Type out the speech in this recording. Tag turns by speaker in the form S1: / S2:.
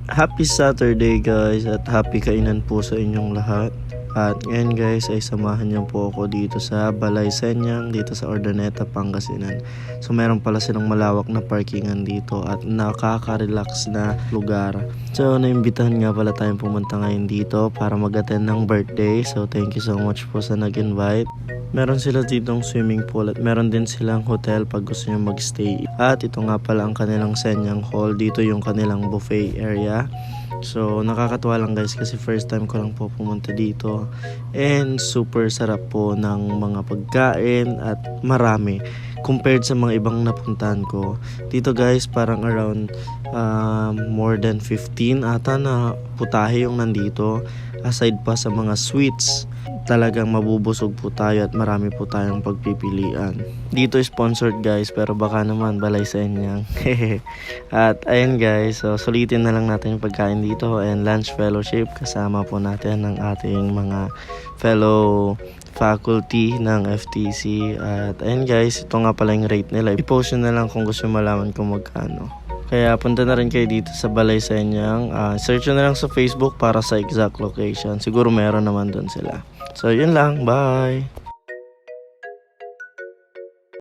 S1: Happy Saturday guys at happy kainan po sa inyong lahat. At ngayon guys ay samahan niyo po ako dito sa Balay Senyang dito sa Urdaneta, Pangasinan. So meron pala silang malawak na parkingan dito at nakaka-relax na lugar. So naimbitahan nga pala tayong pumunta ngayon dito para mag-attend ng birthday. So thank you so much po sa nag-invite. Meron sila ditong swimming pool at meron din silang hotel pag gusto nyo mag-stay. At ito nga pala ang kanilang Senyang Hall. Dito yung kanilang buffet area. So nakakatuwa lang guys kasi first time ko lang po pumunta dito. And super sarap po ng mga pagkain at marami compared sa mga ibang napuntahan ko. Dito guys parang around more than 15 ata na putahe yung nandito. Aside pa sa mga sweets, talagang mabubusog po tayo at marami po tayong pagpipilian. Dito sponsored guys pero baka naman Balay Senyang. At ayun guys, so sulitin na lang natin yung pagkain dito and lunch fellowship kasama po natin ng ating mga fellow faculty ng FTC. At ayun guys, ito nga pala yung rate nila. I-post nyo na lang kung gusto malaman kung magkano. Kaya punta na rin kayo dito sa Balay Senyang. Search nyo na lang sa Facebook para sa exact location. Siguro meron naman doon sila. So yun lang, bye!